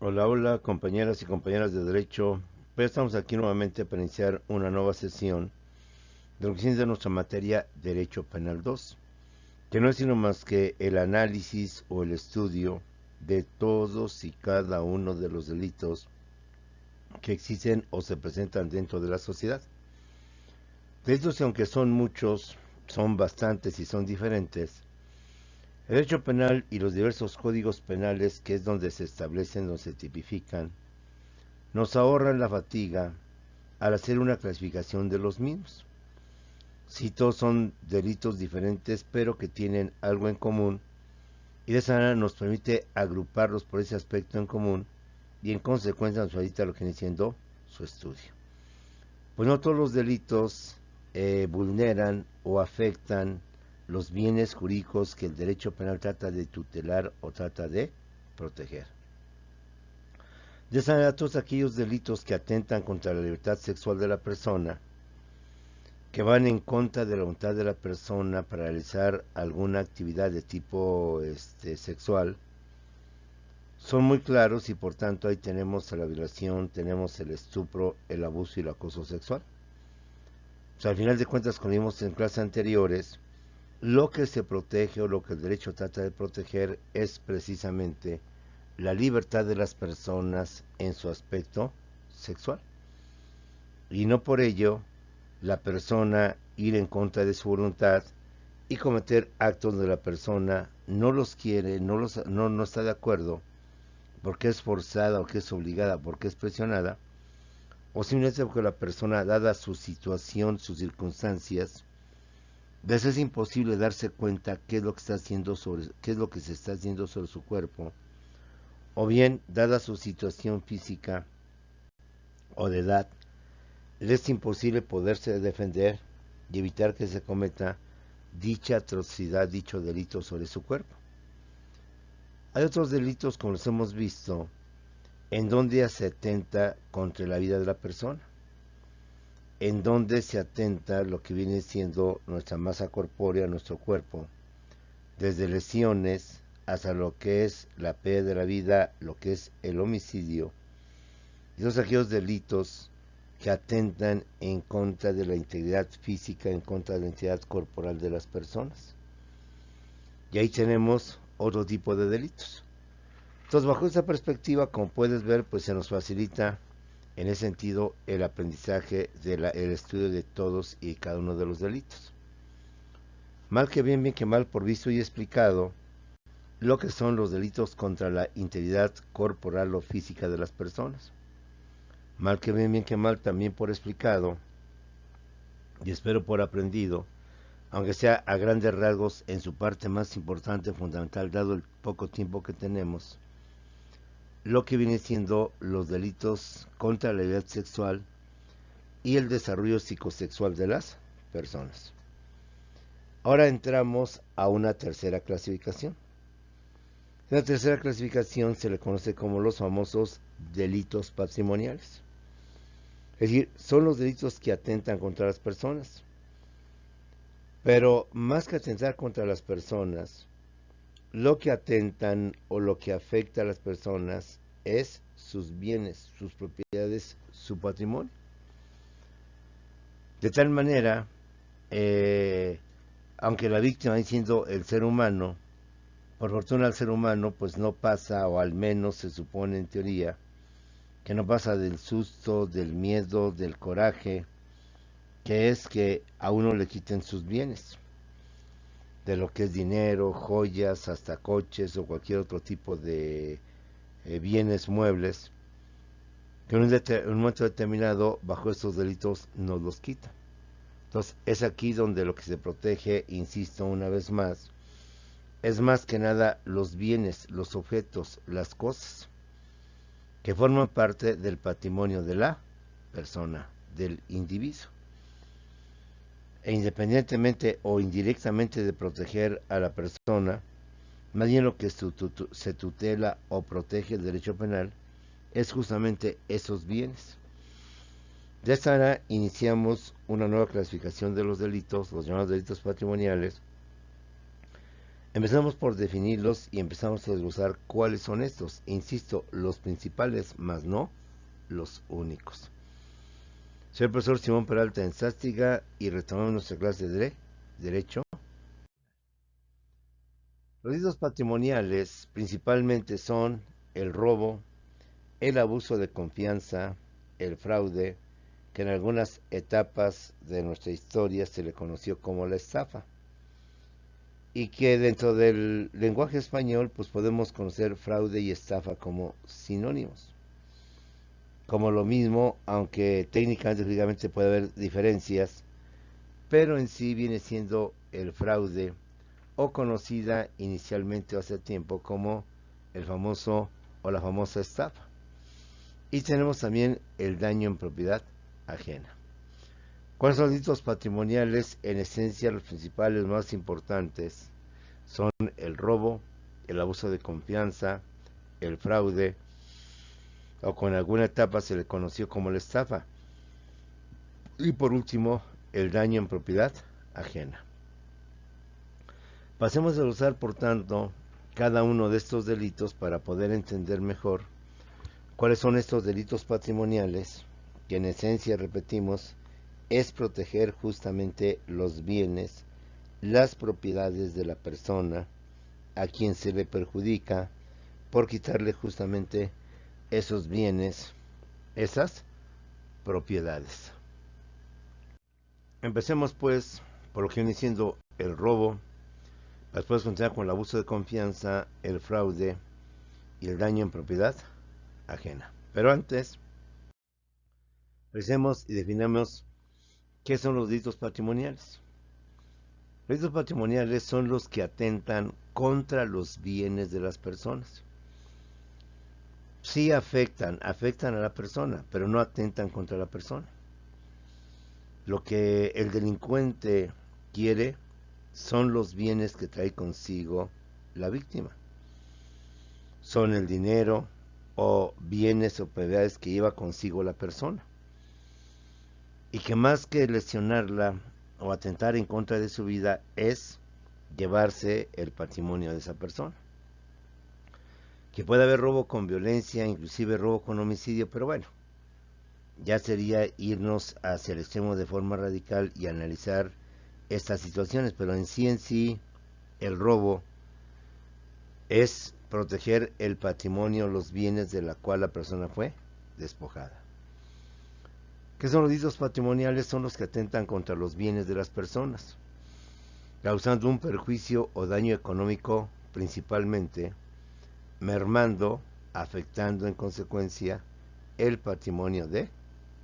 Hola, hola, compañeras y compañeras de Derecho. Pues estamos aquí nuevamente para iniciar una nueva sesión de lo que sigue nuestra materia Derecho Penal 2, que no es sino más que el análisis o el estudio de todos y cada uno de los delitos que existen o se presentan dentro de la sociedad. Delitos que aunque son muchos, son bastantes y son diferentes. El derecho penal y los diversos códigos penales, que es donde se establecen, donde se tipifican, nos ahorran la fatiga al hacer una clasificación de los mismos. Si todos son delitos diferentes, pero que tienen algo en común, y de esa manera nos permite agruparlos por ese aspecto en común, y en consecuencia nos facilita lo que viene siendo su estudio. Pues no todos los delitos vulneran o afectan los bienes jurídicos que el derecho penal trata de tutelar o trata de proteger. De esa manera, todos aquellos delitos que atentan contra la libertad sexual de la persona, que van en contra de la voluntad de la persona para realizar alguna actividad de tipo sexual, son muy claros y por tanto ahí tenemos la violación, tenemos el estupro, el abuso y el acoso sexual. O sea, al final de cuentas, como vimos en clases anteriores, lo que se protege o lo que el derecho trata de proteger es precisamente la libertad de las personas en su aspecto sexual. Y no por ello la persona ir en contra de su voluntad y cometer actos donde la persona no los quiere, no está de acuerdo, porque es forzada o que es obligada, porque es presionada, o simplemente porque la persona, dada su situación, sus circunstancias, les es imposible darse cuenta qué es lo que está haciendo sobre, qué es lo que se está haciendo sobre su cuerpo, o bien, dada su situación física o de edad, les es imposible poderse defender y evitar que se cometa dicha atrocidad, dicho delito sobre su cuerpo. Hay otros delitos, como los hemos visto, en donde se atenta contra la vida de la persona, en donde se atenta lo que viene siendo nuestra masa corpórea, nuestro cuerpo, desde lesiones hasta lo que es la pérdida de la vida, lo que es el homicidio, y todos aquellos delitos que atentan en contra de la integridad física, en contra de la integridad corporal de las personas. Y ahí tenemos otro tipo de delitos. Entonces, bajo esta perspectiva, como puedes ver, pues se nos facilita en ese sentido el aprendizaje, el estudio de todos y cada uno de los delitos. Mal que bien, bien que mal, por visto y explicado, lo que son los delitos contra la integridad corporal o física de las personas. Mal que bien, bien que mal, también por explicado, y espero por aprendido, aunque sea a grandes rasgos en su parte más importante, fundamental, dado el poco tiempo que tenemos, lo que viene siendo los delitos contra la libertad sexual y el desarrollo psicosexual de las personas. Ahora entramos a una tercera clasificación. La tercera clasificación se le conoce como los famosos delitos patrimoniales. Es decir, son los delitos que atentan contra las personas. Pero más que atentar contra las personas, lo que atentan o lo que afecta a las personas es sus bienes, sus propiedades, su patrimonio. De tal manera, eh, aunque la víctima viene siendo el ser humano, por fortuna el ser humano pues no pasa, o al menos se supone en teoría, que no pasa del susto, del miedo, del coraje, que es que a uno le quiten sus bienes, de lo que es dinero, joyas, hasta coches o cualquier otro tipo de bienes muebles, que en un momento determinado bajo estos delitos nos los quita. Entonces es aquí donde lo que se protege, insisto una vez más, es más que nada los bienes, los objetos, las cosas que forman parte del patrimonio de la persona, del individuo. E independientemente o indirectamente de proteger a la persona, más bien lo que se tutela o protege el derecho penal es justamente esos bienes. De esta manera iniciamos una nueva clasificación de los delitos, los llamados delitos patrimoniales, Empezamos por definirlos y empezamos a desglosar cuáles son estos. Insisto, los principales, más no los únicos. Soy el profesor Simón Peralta en Sástiga y retomamos nuestra clase de Derecho. Los delitos patrimoniales principalmente son el robo, el abuso de confianza, el fraude, que en algunas etapas de nuestra historia se le conoció como la estafa, y que dentro del lenguaje español pues podemos conocer fraude y estafa como sinónimos. Como lo mismo, aunque técnicamente jurídicamente puede haber diferencias, pero en sí viene siendo el fraude, o conocida inicialmente hace tiempo como el famoso o la famosa estafa. Y tenemos también el daño en propiedad ajena. ¿Cuáles son los delitos patrimoniales? En esencia, los principales más importantes son el robo, el abuso de confianza, el fraude, o con alguna etapa se le conoció como la estafa. Y por último, el daño en propiedad ajena. Pasemos a usar, por tanto, cada uno de estos delitos para poder entender mejor cuáles son estos delitos patrimoniales, que en esencia, repetimos, es proteger justamente los bienes, las propiedades de la persona a quien se le perjudica por quitarle justamente esos bienes, esas propiedades. Empecemos pues por lo que viene siendo el robo, después continuar con el abuso de confianza, el fraude y el daño en propiedad ajena. Pero antes, revisemos y definamos qué son los delitos patrimoniales. Los delitos patrimoniales son los que atentan contra los bienes de las personas. Sí afectan a la persona, pero no atentan contra la persona. Lo que el delincuente quiere son los bienes que trae consigo la víctima. Son el dinero o bienes o propiedades que lleva consigo la persona. Y que más que lesionarla o atentar en contra de su vida es llevarse el patrimonio de esa persona. Que puede haber robo con violencia, inclusive robo con homicidio, pero bueno, ya sería irnos hacia el extremo de forma radical y analizar estas situaciones, pero en sí el robo es proteger el patrimonio, los bienes de la cual la persona fue despojada. ¿Qué son los delitos patrimoniales? Son los que atentan contra los bienes de las personas, causando un perjuicio o daño económico principalmente, mermando, afectando en consecuencia el patrimonio de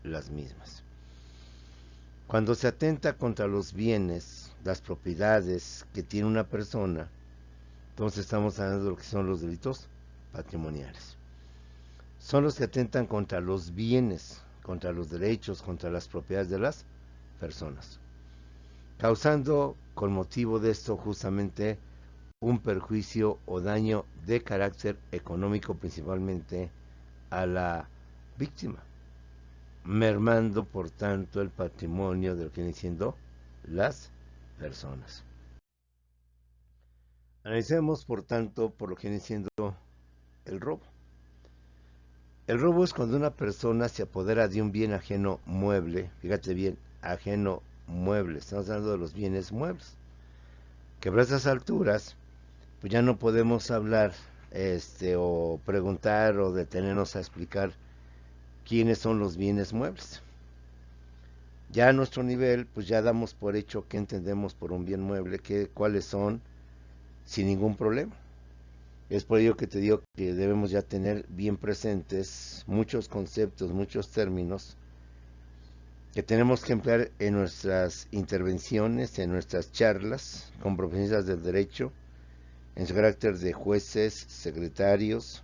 las mismas. Cuando se atenta contra los bienes, las propiedades que tiene una persona, entonces estamos hablando de lo que son los delitos patrimoniales. Son los que atentan contra los bienes, contra los derechos, contra las propiedades de las personas, causando con motivo de esto justamente un perjuicio o daño de carácter económico principalmente a la víctima, mermando por tanto el patrimonio de lo que vienen siendo las personas. Analicemos por tanto por lo que viene siendo el robo. El robo es cuando una persona se apodera de un bien ajeno mueble, fíjate bien, ajeno mueble, estamos hablando de los bienes muebles, que por estas alturas pues ya no podemos hablar o preguntar o detenernos a explicar quiénes son los bienes muebles. Ya a nuestro nivel pues ya damos por hecho que entendemos por un bien mueble, cuáles son, sin ningún problema. Es por ello que te digo que debemos ya tener bien presentes muchos conceptos, muchos términos que tenemos que emplear en nuestras intervenciones, en nuestras charlas con profesionistas del derecho, en su carácter de jueces, secretarios,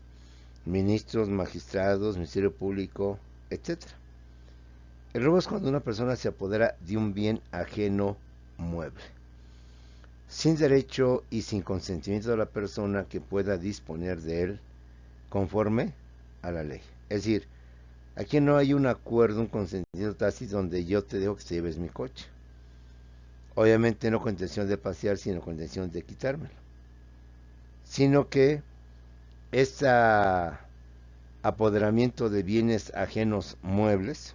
ministros, magistrados, Ministerio Público, etc. El robo es cuando una persona se apodera de un bien ajeno mueble, sin derecho y sin consentimiento de la persona que pueda disponer de él conforme a la ley. Es decir, aquí no hay un acuerdo, un consentimiento tácito donde yo te dejo que te lleves mi coche. Obviamente no con intención de pasear, sino con intención de quitármelo. sino que este apoderamiento de bienes ajenos muebles,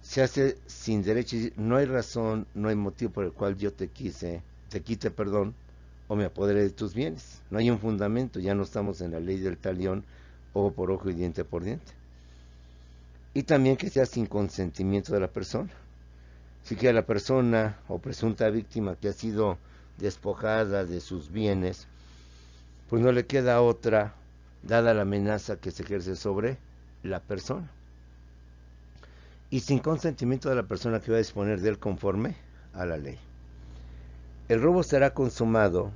se hace sin derecho. No hay razón, no hay motivo por el cual yo te quite, perdón, o me apodere de tus bienes. No hay un fundamento, ya no estamos en la ley del talión, ojo por ojo y diente por diente. Y también que sea sin consentimiento de la persona. Así que a la persona o presunta víctima que ha sido despojada de sus bienes, pues no le queda otra, dada la amenaza que se ejerce sobre la persona. Y sin consentimiento de la persona que va a disponer de él conforme a la ley. El robo será consumado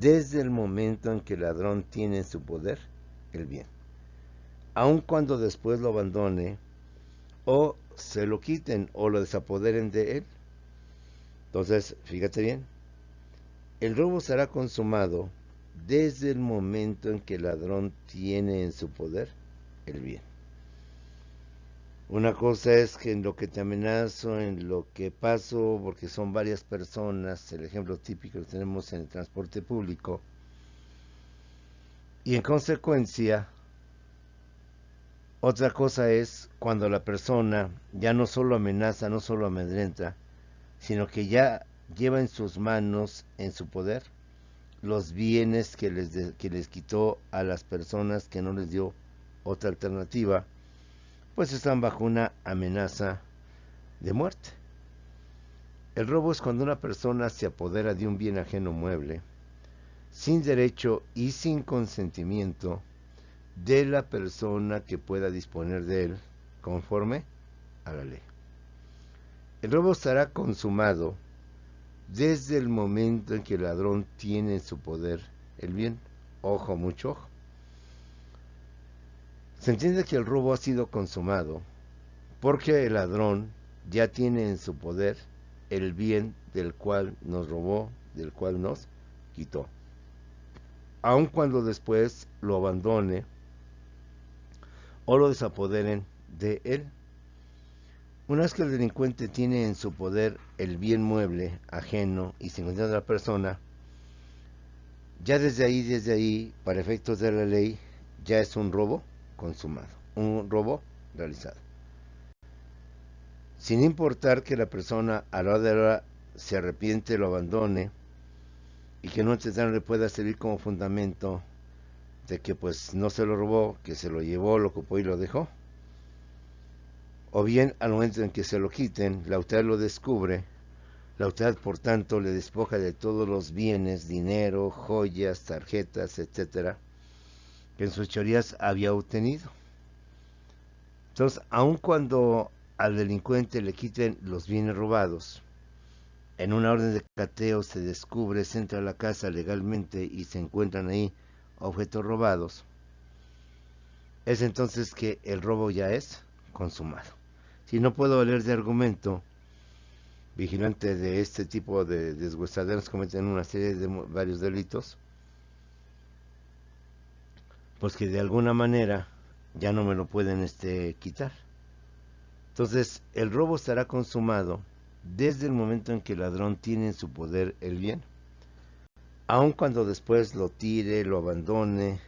desde el momento en que el ladrón tiene en su poder el bien, aun cuando después lo abandone o se lo quiten o lo desapoderen de él. Entonces, fíjate bien, el robo será consumado desde el momento en que el ladrón tiene en su poder el bien. Una cosa es que en lo que te amenazo, en lo que paso, porque son varias personas, el ejemplo típico lo tenemos en el transporte público, y en consecuencia, otra cosa es cuando la persona ya no solo amenaza, no solo amedrenta, sino que ya lleva en sus manos, en su poder, los bienes que les quitó a las personas que no les dio otra alternativa, pues están bajo una amenaza de muerte. El robo es cuando una persona se apodera de un bien ajeno mueble, sin derecho y sin consentimiento de la persona que pueda disponer de él, conforme a la ley. El robo estará consumado desde el momento en que el ladrón tiene en su poder el bien. Ojo, mucho ojo. Se entiende que el robo ha sido consumado porque el ladrón ya tiene en su poder el bien del cual nos robó, del cual nos quitó. Aun cuando después lo abandone o lo desapoderen de él. Una vez que el delincuente tiene en su poder el bien mueble ajeno y sin consentimiento de la persona, ya desde ahí, para efectos de la ley, ya es un robo consumado, un robo realizado. Sin importar que la persona a la hora de la hora se arrepiente, lo abandone y que no le pueda servir como fundamento de que pues no se lo robó, que se lo llevó, lo ocupó y lo dejó. O bien al momento en que se lo quiten, la autoridad lo descubre, la autoridad por tanto le despoja de todos los bienes, dinero, joyas, tarjetas, etcétera, que en sus teorías había obtenido. Entonces, aun cuando al delincuente le quiten los bienes robados, en una orden de cateo se descubre, se entra a la casa legalmente y se encuentran ahí objetos robados, es entonces que el robo ya es consumado. Si no puedo valer de argumento, vigilante de este tipo de deshuesaderos cometen una serie de varios delitos, pues que de alguna manera ya no me lo pueden quitar. Entonces, el robo estará consumado desde el momento en que el ladrón tiene en su poder el bien, aun cuando después lo tire, lo abandone,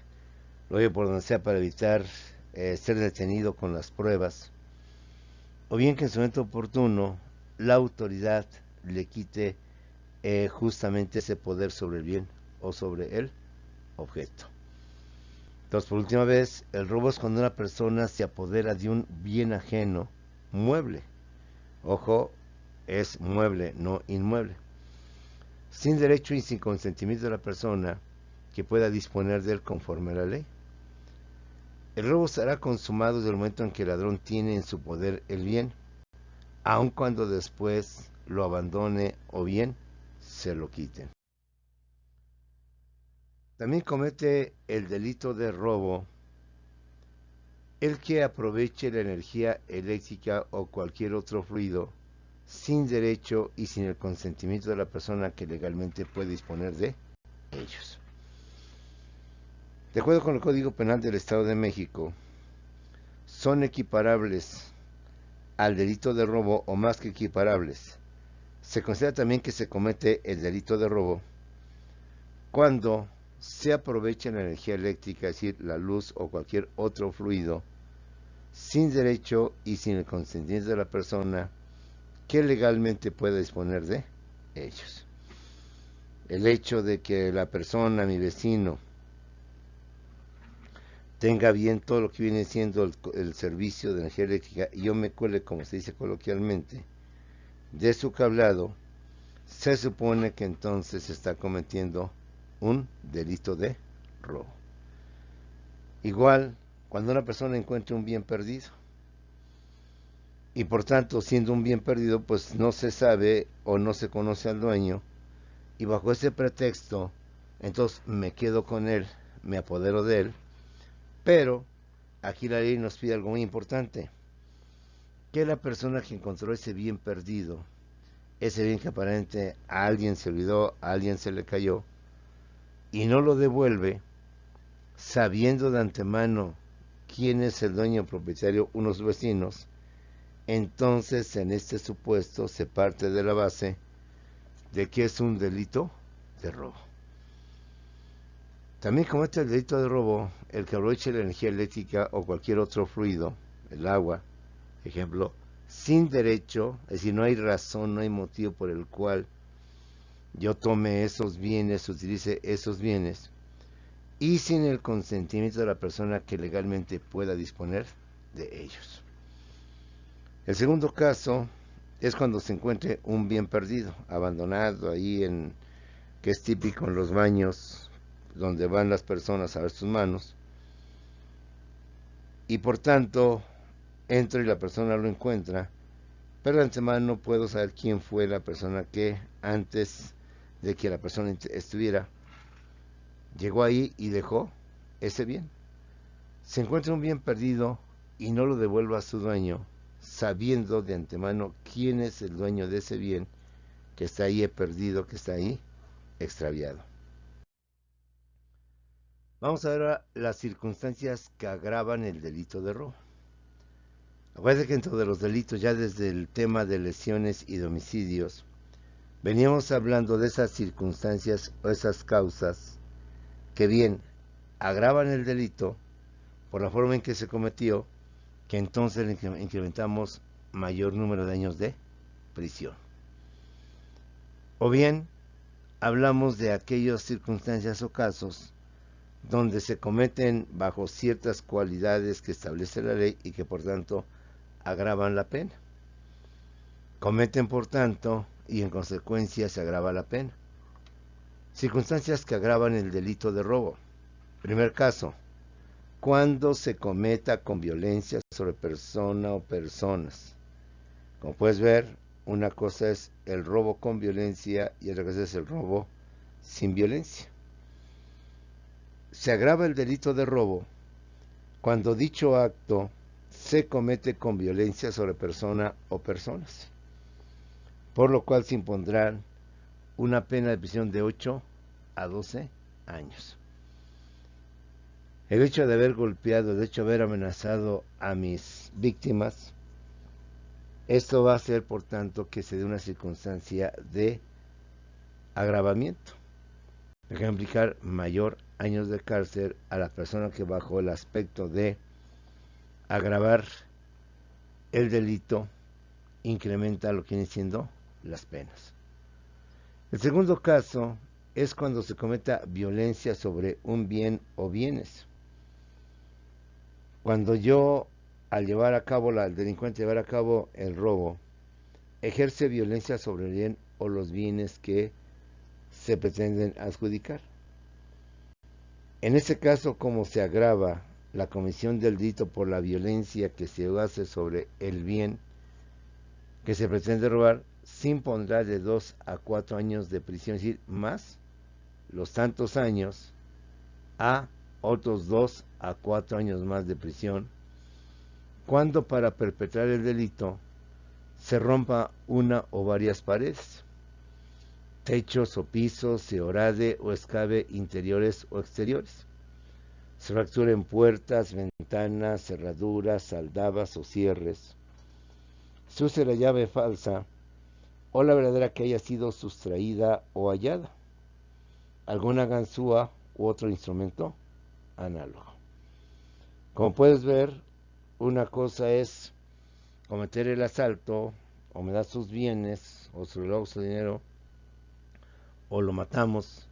lo lleve por donde sea para evitar ser detenido con las pruebas, o bien que en su momento oportuno la autoridad le quite justamente ese poder sobre el bien o sobre el objeto. Entonces, por última vez, el robo es cuando una persona se apodera de un bien ajeno mueble. Ojo, es mueble, no inmueble. Sin derecho y sin consentimiento de la persona que pueda disponer de él conforme a la ley. El robo será consumado desde el momento en que el ladrón tiene en su poder el bien, aun cuando después lo abandone o bien se lo quiten. También comete el delito de robo el que aproveche la energía eléctrica o cualquier otro fluido sin derecho y sin el consentimiento de la persona que legalmente puede disponer de ellos. De acuerdo con el Código Penal del Estado de México, son equiparables al delito de robo o más que equiparables. Se considera también que se comete el delito de robo cuando se aprovecha la energía eléctrica, es decir, la luz o cualquier otro fluido, sin derecho y sin el consentimiento de la persona que legalmente pueda disponer de ellos. El hecho de que la persona, mi vecino, tenga bien todo lo que viene siendo el servicio de energía eléctrica y yo me cuele, como se dice coloquialmente, de su cableado, se supone que entonces se está cometiendo un delito de robo. Igual, cuando una persona encuentra un bien perdido, y por tanto, siendo un bien perdido, pues no se sabe o no se conoce al dueño, y bajo ese pretexto, entonces me quedo con él, me apodero de él, pero aquí la ley nos pide algo muy importante, que la persona que encontró ese bien perdido, ese bien que aparentemente a alguien se olvidó, a alguien se le cayó, y no lo devuelve, sabiendo de antemano quién es el dueño propietario, unos vecinos, entonces en este supuesto se parte de la base de que es un delito de robo. También comete el delito de robo el que aproveche la energía eléctrica o cualquier otro fluido, el agua, ejemplo, sin derecho, es decir, no hay razón, no hay motivo por el cual yo tome esos bienes, utilice esos bienes, y sin el consentimiento de la persona que legalmente pueda disponer de ellos. El segundo caso es cuando se encuentre un bien perdido, abandonado ahí que es típico en los baños donde van las personas a ver sus manos, y por tanto entro y la persona lo encuentra, pero de antemano no puedo saber quién fue la persona que antes de que la persona estuviera, llegó ahí y dejó ese bien. Se encuentra un bien perdido y no lo devuelva a su dueño, sabiendo de antemano quién es el dueño de ese bien que está ahí perdido, que está ahí extraviado. Vamos a ver ahora las circunstancias que agravan el delito de robo. Acuérdense que dentro de los delitos, ya desde el tema de lesiones y de homicidios, veníamos hablando de esas circunstancias o esas causas que bien agravan el delito por la forma en que se cometió, que entonces le incrementamos mayor número de años de prisión. O bien hablamos de aquellas circunstancias o casos donde se cometen bajo ciertas cualidades que establece la ley y que por tanto agravan la pena. Cometen por tanto y en consecuencia se agrava la pena. Circunstancias que agravan el delito de robo. Primer caso, cuando se cometa con violencia sobre persona o personas. Como puedes ver, una cosa es el robo con violencia y otra cosa es el robo sin violencia. Se agrava el delito de robo cuando dicho acto se comete con violencia sobre persona o personas, por lo cual se impondrá una pena de prisión de 8 a 12 años. El hecho de haber golpeado, de hecho haber amenazado a mis víctimas, esto va a hacer por tanto que se dé una circunstancia de agravamiento, que va a implicar mayor años de cárcel a la persona que bajo el aspecto de agravar el delito incrementa lo que vienen siendo las penas. El segundo caso es cuando se cometa violencia sobre un bien o bienes. Cuando yo, al delincuente llevar a cabo el robo, ejerce violencia sobre el bien o los bienes que se pretenden adjudicar. En este caso, como se agrava la comisión del delito por la violencia que se hace sobre el bien que se pretende robar, se impondrá de 2 a 4 años de prisión, es decir, más los tantos años a otros 2 a 4 años más de prisión, cuando para perpetrar el delito se rompa una o varias paredes, techos o pisos, se horade o excave interiores o exteriores, se fracturen puertas, ventanas, cerraduras, aldabas o cierres, se use la llave falsa o la verdadera que haya sido sustraída o hallada, alguna ganzúa u otro instrumento análogo. Como puedes ver, una cosa es cometer el asalto, o me da sus bienes, o se le roba su dinero, o lo matamos.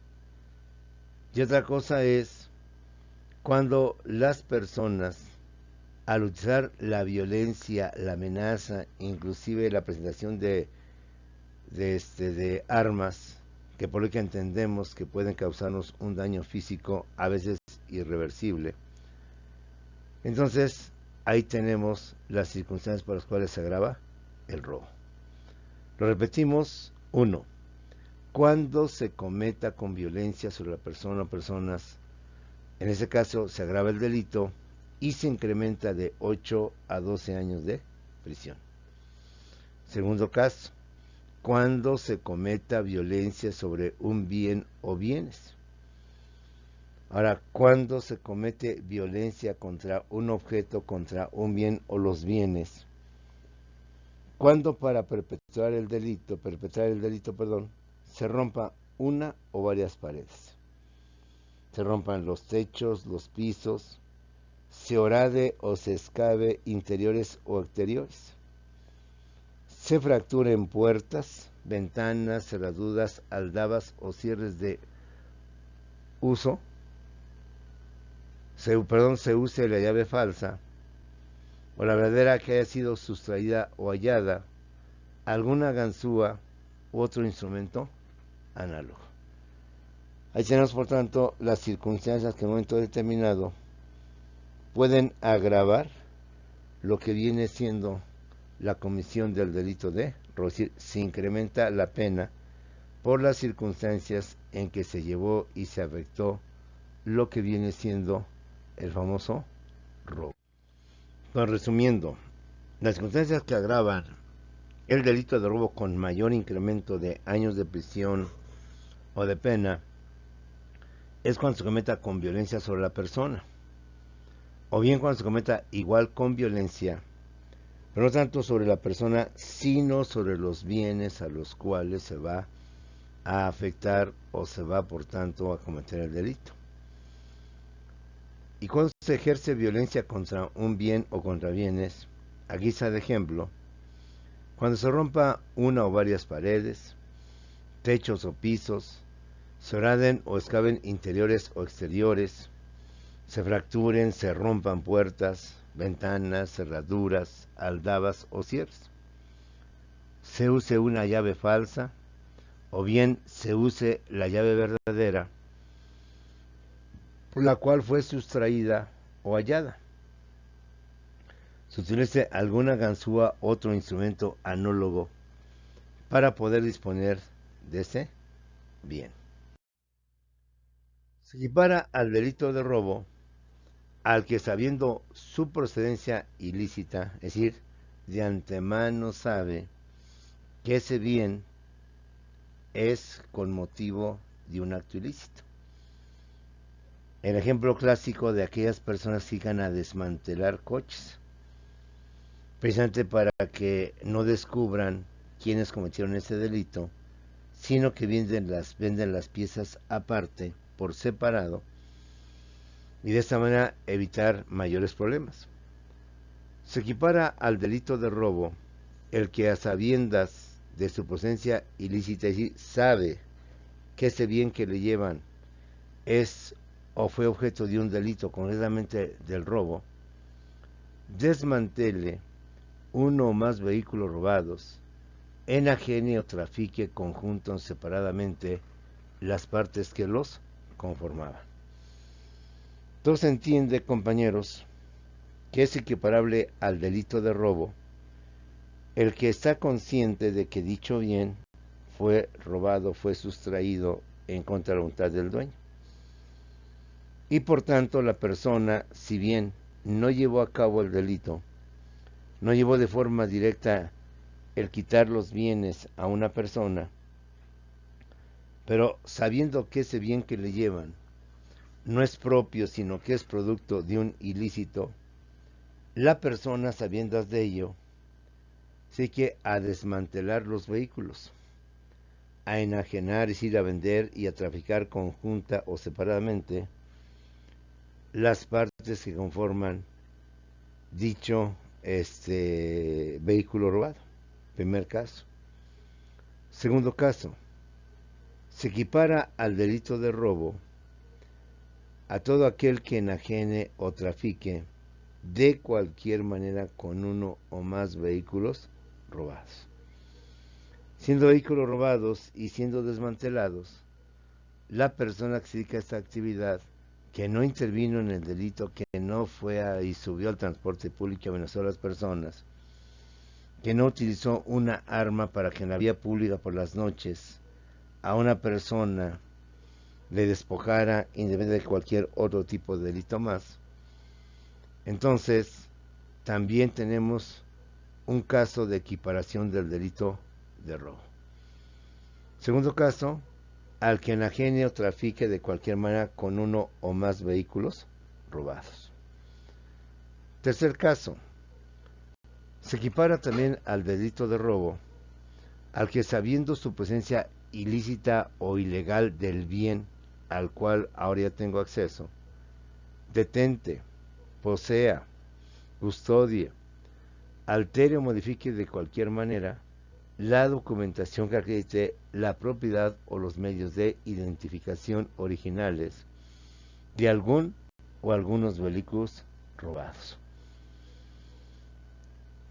Y otra cosa es cuando las personas, al utilizar la violencia, la amenaza, inclusive la presentación de armas, que por lo que entendemos que pueden causarnos un daño físico, a veces irreversible. Entonces, ahí tenemos las circunstancias por las cuales se agrava el robo. Lo repetimos. 1. Cuando se cometa con violencia sobre la persona o personas, en ese caso se agrava el delito y se incrementa de 8 a 12 años de prisión. Segundo caso, cuando se cometa violencia sobre un bien o bienes. Ahora, cuando se comete violencia contra un objeto, contra un bien o los bienes, cuando para perpetrar el delito, se rompa una o varias paredes, se rompan los techos, los pisos, se horade o se excave interiores o exteriores, se fracturen puertas, ventanas, cerraduras, aldabas o cierres de uso, se use la llave falsa o la verdadera que haya sido sustraída o hallada, alguna ganzúa u otro instrumento análogo. Ahí tenemos, por tanto, las circunstancias que en un momento determinado pueden agravar lo que viene siendo la comisión del delito de robo. Es decir, se incrementa la pena por las circunstancias en que se llevó y se afectó lo que viene siendo el famoso robo. Bueno, resumiendo, las circunstancias que agravan el delito de robo con mayor incremento de años de prisión o de pena es cuando se cometa con violencia sobre la persona, o bien cuando se cometa igual con violencia, pero no tanto sobre la persona, sino sobre los bienes a los cuales se va a afectar o se va, por tanto, a cometer el delito. Y cuando se ejerce violencia contra un bien o contra bienes, a guisa de ejemplo, cuando se rompa una o varias paredes, techos o pisos, se horaden o excaven interiores o exteriores, se fracturen, se rompan puertas, ventanas, cerraduras, aldabas o cierres, se use una llave falsa, o bien se use la llave verdadera, por la cual fue sustraída o hallada, se utilice alguna ganzúa u otro instrumento análogo para poder disponer de ese bien. Se equipara al delito de robo al que, sabiendo su procedencia ilícita, es decir, de antemano sabe que ese bien es con motivo de un acto ilícito. El ejemplo clásico de aquellas personas que iban a desmantelar coches, precisamente para que no descubran quiénes cometieron ese delito, sino que venden las piezas aparte, por separado, y de esta manera evitar mayores problemas. Se equipara al delito de robo el que, a sabiendas de su procedencia ilícita, es decir, sabe que ese bien que le llevan es o fue objeto de un delito, concretamente del robo, desmantele uno o más vehículos robados, enajene o trafique conjunto o separadamente las partes que los conformaban. Entonces entiende, compañeros, que es equiparable al delito de robo el que está consciente de que dicho bien fue robado, fue sustraído en contra de la voluntad del dueño. Y por tanto la persona, si bien no llevó a cabo el delito, no llevó de forma directa el quitar los bienes a una persona, pero sabiendo que ese bien que le llevan no es propio, sino que es producto de un ilícito, la persona, sabiendo de ello, sí que a desmantelar los vehículos, a enajenar, es decir, a vender y a traficar conjunta o separadamente las partes que conforman dicho vehículo robado. Primer caso. Segundo caso, se equipara al delito de robo a todo aquel que enajene o trafique de cualquier manera con uno o más vehículos robados. Siendo vehículos robados y siendo desmantelados, la persona que se dedica a esta actividad, que no intervino en el delito, que no fue y subió al transporte público y amenazó a las personas, que no utilizó una arma para que en la vía pública por las noches a una persona le despojara independientemente de cualquier otro tipo de delito más. Entonces, también tenemos un caso de equiparación del delito de robo. Segundo caso, al que enajene o trafique de cualquier manera con uno o más vehículos robados. Tercer caso, se equipara también al delito de robo al que, sabiendo su presencia ilícita o ilegal del bien al cual ahora ya tengo acceso, detente, posea, custodie, altere o modifique de cualquier manera la documentación que acredite la propiedad o los medios de identificación originales de algún o algunos vehículos robados.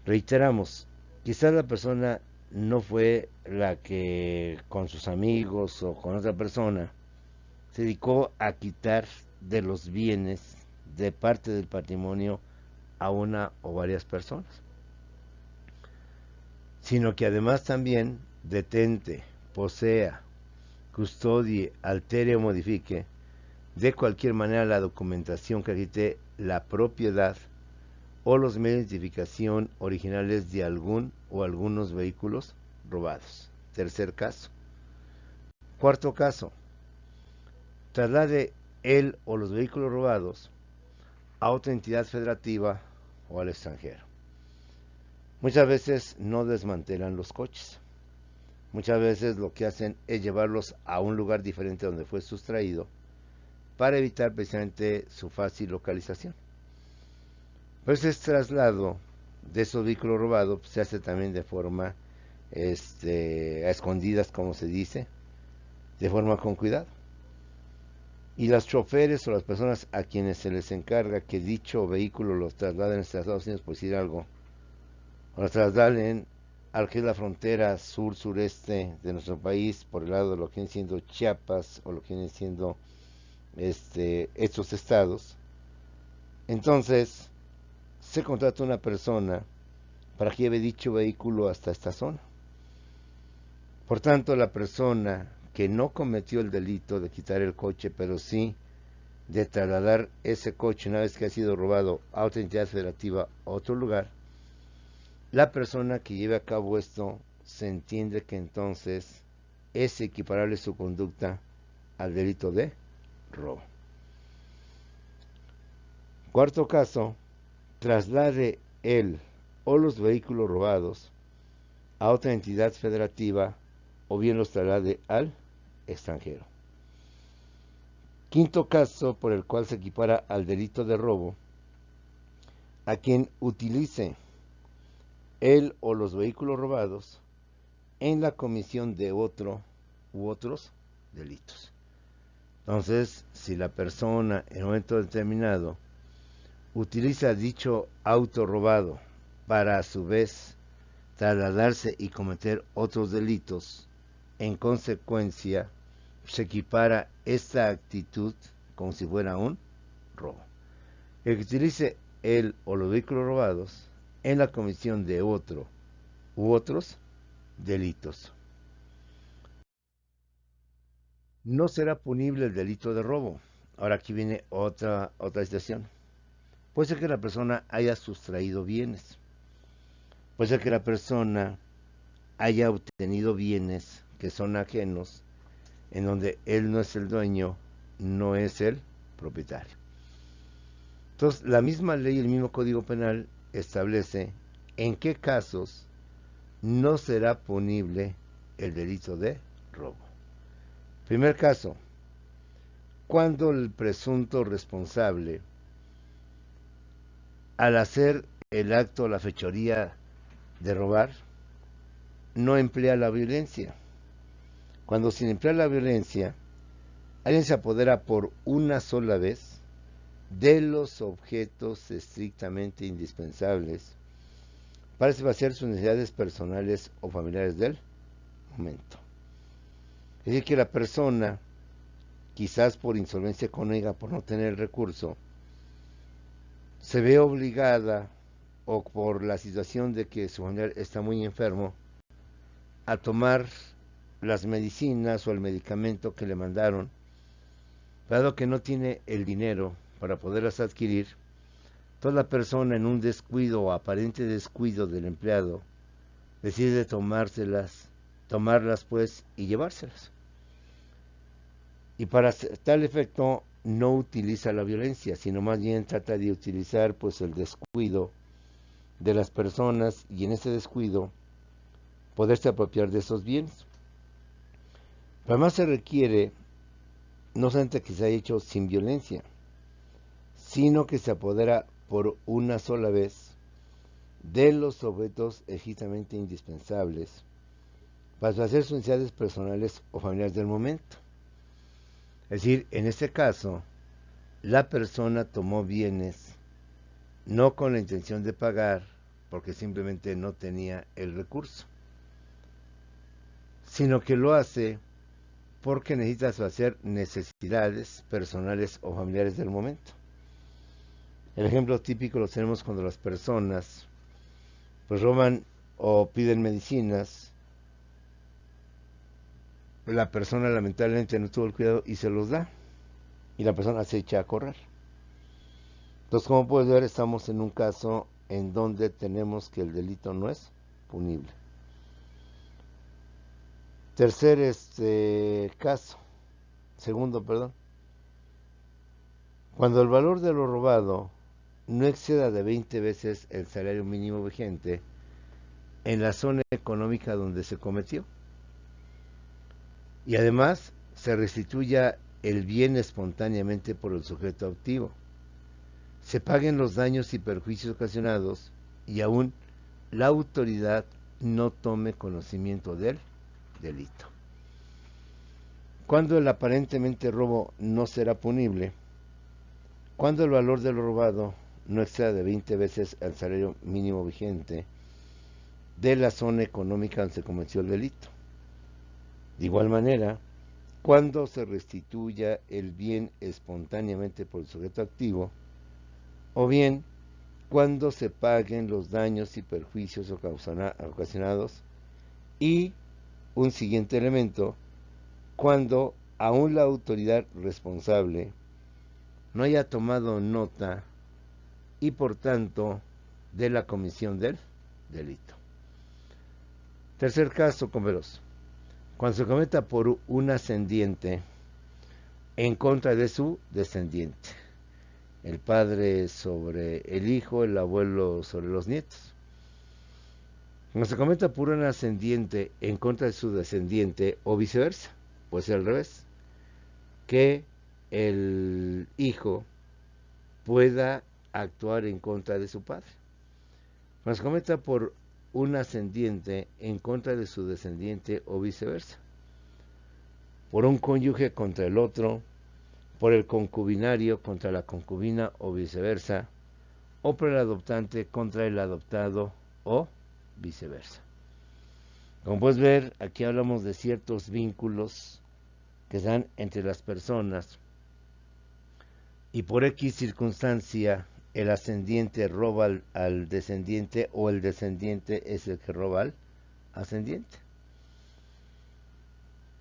Reiteramos, quizás la persona no fue la que con sus amigos o con otra persona se dedicó a quitar de los bienes, de parte del patrimonio, a una o varias personas, sino que además también detente, posea, custodie, altere o modifique de cualquier manera la documentación que acredite la propiedad o los medios de identificación originales de algún o algunos vehículos robados. Tercer caso. Cuarto caso, traslade él o los vehículos robados a otra entidad federativa o al extranjero. Muchas veces no desmantelan los coches. Muchas veces lo que hacen es llevarlos a un lugar diferente donde fue sustraído para evitar precisamente su fácil localización. Pues ese traslado de esos vehículos robados se hace también de forma a escondidas, como se dice, de forma con cuidado. Y los choferes o las personas a quienes se les encarga que dicho vehículo los trasladen a Estados Unidos, por decir algo, o los trasladen al que es la frontera sur-sureste de nuestro país, por el lado de lo que viene siendo Chiapas o lo que viene siendo estos estados, entonces se contrata una persona para que lleve dicho vehículo hasta esta zona. Por tanto, la persona que no cometió el delito de quitar el coche, pero sí de trasladar ese coche una vez que ha sido robado a otra entidad federativa a otro lugar, la persona que lleve a cabo esto se entiende que entonces es equiparable su conducta al delito de robo. Cuarto caso, traslade él o los vehículos robados a otra entidad federativa o bien los traslade al extranjero. Quinto caso por el cual se equipara al delito de robo a quien utilice él o los vehículos robados en la comisión de otro u otros delitos. Entonces, si la persona en un momento determinado utiliza dicho auto robado para a su vez trasladarse y cometer otros delitos, en consecuencia se equipara esta actitud como si fuera un robo. El que utilice él o los vehículos robados en la comisión de otro u otros delitos. No será punible el delito de robo. Ahora aquí viene otra situación. Puede ser que la persona haya sustraído bienes. Puede ser que la persona haya obtenido bienes que son ajenos, en donde él no es el dueño, no es el propietario. Entonces, la misma ley, el mismo Código Penal establece en qué casos no será punible el delito de robo. Primer caso, cuando el presunto responsable, al hacer el acto, la fechoría de robar, no emplea la violencia. Cuando sin emplear la violencia, alguien se apodera por una sola vez de los objetos estrictamente indispensables para satisfacer sus necesidades personales o familiares del momento. Es decir, que la persona, quizás por insolvencia económica, por no tener el recurso, se ve obligada, o por la situación de que su familiar está muy enfermo, a tomar las medicinas o el medicamento que le mandaron, dado que no tiene el dinero para poderlas adquirir. Toda la persona, en un descuido o aparente descuido del empleado, decide tomarlas pues y llevárselas. Y para tal efecto no utiliza la violencia, sino más bien trata de utilizar pues el descuido de las personas, y en ese descuido poderse apropiar de esos bienes. Pero además se requiere no solamente que se haya hecho sin violencia, sino que se apodera por una sola vez de los objetos legítimamente indispensables para hacer sus necesidades personales o familiares del momento. Es decir, en este caso, la persona tomó bienes no con la intención de pagar, porque simplemente no tenía el recurso, sino que lo hace porque necesita satisfacer necesidades personales o familiares del momento. El ejemplo típico lo tenemos cuando las personas pues roban o piden medicinas. La persona lamentablemente no tuvo el cuidado y se los da, y la persona se echa a correr. Entonces, como puedes ver, estamos en un caso en donde tenemos que el delito no es punible. Segundo, cuando el valor de lo robado no exceda de 20 veces el salario mínimo vigente en la zona económica donde se cometió, y además se restituya el bien espontáneamente por el sujeto activo, se paguen los daños y perjuicios ocasionados, y aún la autoridad no tome conocimiento del delito. Cuando el aparentemente robo no será punible, cuando el valor de lo robado no exceda de 20 veces el salario mínimo vigente de la zona económica donde se cometió el delito. De igual manera, cuando se restituya el bien espontáneamente por el sujeto activo, o bien cuando se paguen los daños y perjuicios ocasionados, y un siguiente elemento, cuando aún la autoridad responsable no haya tomado nota y por tanto de la comisión del delito. Tercer caso, converos, cuando se cometa por un ascendiente en contra de su descendiente, el padre sobre el hijo, el abuelo sobre los nietos. Cuando se cometa por un ascendiente en contra de su descendiente, o viceversa, puede ser al revés, que el hijo pueda actuar en contra de su padre. Cuando se cometa por un ascendiente en contra de su descendiente, o viceversa, por un cónyuge contra el otro, por el concubinario contra la concubina, o viceversa, o por el adoptante contra el adoptado, o viceversa. Como puedes ver, aquí hablamos de ciertos vínculos que están entre las personas, y por X circunstancia el ascendiente roba al descendiente, o el descendiente es el que roba al ascendiente.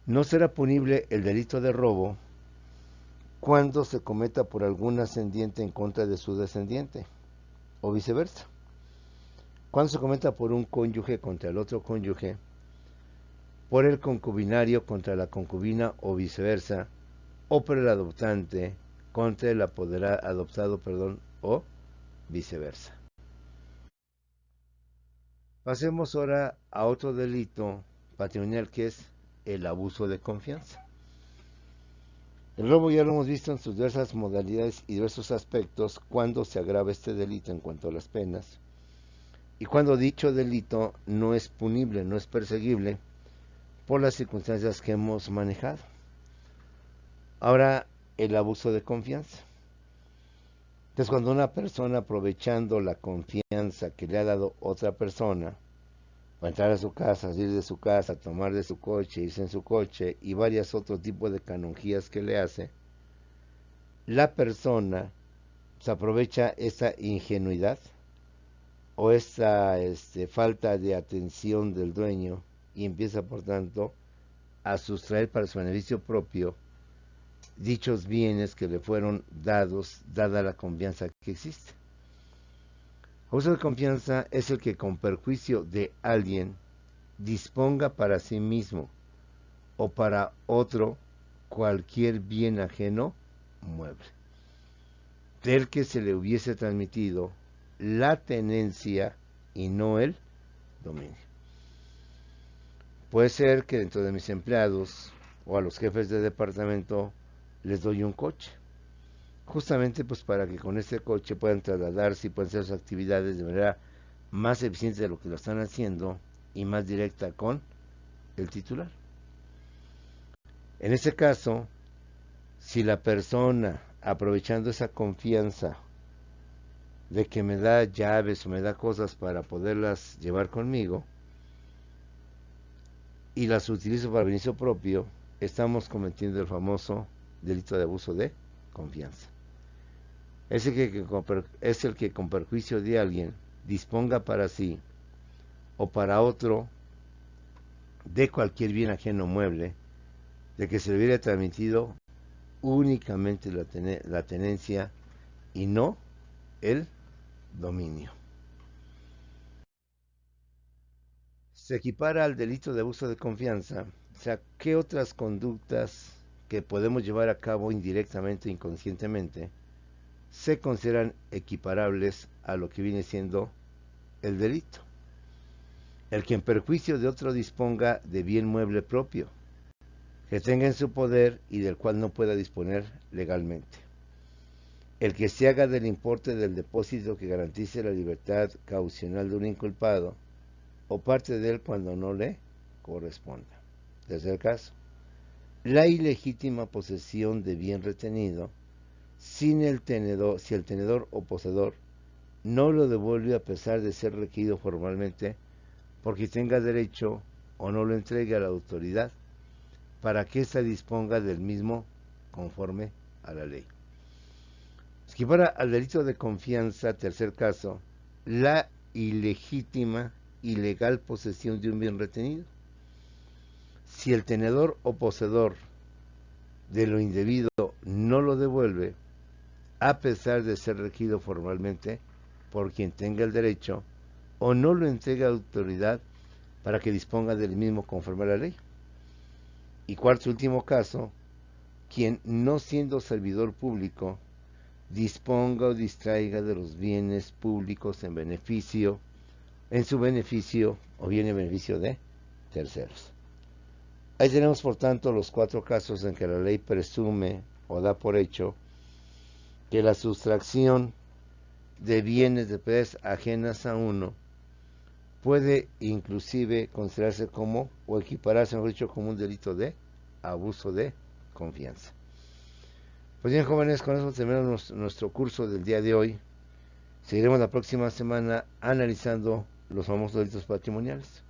No será punible el delito de robo cuando se cometa por algún ascendiente en contra de su descendiente, o viceversa. Cuando se cometa por un cónyuge contra el otro cónyuge, por el concubinario contra la concubina, o viceversa, o por el adoptante contra el adoptado, o viceversa. Pasemos ahora a otro delito patrimonial, que es el abuso de confianza. El robo ya lo hemos visto en sus diversas modalidades y diversos aspectos cuando se agrava este delito en cuanto a las penas y cuando dicho delito no es punible, no es perseguible por las circunstancias que hemos manejado. Ahora, el abuso de confianza. Entonces, cuando una persona, aprovechando la confianza que le ha dado otra persona, para entrar a su casa, salir de su casa, tomar de su coche, irse en su coche y varios otros tipos de canonjías que le hace, la persona se aprovecha esta ingenuidad o esta falta de atención del dueño y empieza, por tanto, a sustraer para su beneficio propio dichos bienes que le fueron dados, dada la confianza que existe. Abuso de confianza es el que con perjuicio de alguien disponga para sí mismo o para otro cualquier bien ajeno mueble, del que se le hubiese transmitido la tenencia y no el dominio. Puede ser que dentro de mis empleados o a los jefes de departamento les doy un coche, justamente pues para que con este coche puedan trasladarse y puedan hacer sus actividades de manera más eficiente de lo que lo están haciendo y más directa con el titular. En este caso, si la persona, aprovechando esa confianza de que me da llaves o me da cosas para poderlas llevar conmigo y las utilizo para beneficio propio, estamos cometiendo el famoso delito de abuso de confianza. Es el que con perjuicio de alguien disponga para sí o para otro de cualquier bien ajeno mueble, de que se le hubiera transmitido únicamente la tenencia y no el dominio. Se equipara al delito de abuso de confianza. O sea, ¿qué otras conductas que podemos llevar a cabo indirectamente e inconscientemente se consideran equiparables a lo que viene siendo el delito? El que en perjuicio de otro disponga de bien mueble propio, que tenga en su poder y del cual no pueda disponer legalmente. El que se haga del importe del depósito que garantice la libertad caucional de un inculpado o parte de él cuando no le corresponda. Tercer caso, la ilegítima posesión de bien retenido si el tenedor o poseedor no lo devuelve a pesar de ser requerido formalmente porque tenga derecho o no lo entregue a la autoridad para que ésta disponga del mismo conforme a la ley. Equipara al delito de confianza, tercer caso, la ilegítima, ilegal posesión de un bien retenido. Si el tenedor o poseedor de lo indebido no lo devuelve, a pesar de ser requerido formalmente por quien tenga el derecho, o no lo entrega a autoridad para que disponga del mismo conforme a la ley. Y cuarto y último caso, quien no siendo servidor público disponga o distraiga de los bienes públicos en su beneficio o bien en beneficio de terceros. Ahí tenemos, por tanto, los 4 casos en que la ley presume o da por hecho que la sustracción de bienes de propiedades ajenas a uno puede inclusive considerarse como, o equipararse, mejor dicho, como un delito de abuso de confianza. Pues bien, jóvenes, con eso terminamos nuestro curso del día de hoy. Seguiremos la próxima semana analizando los famosos delitos patrimoniales.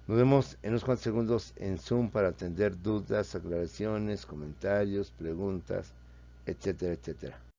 Nos vemos en unos cuantos segundos en Zoom para atender dudas, aclaraciones, comentarios, preguntas, etcétera, etcétera.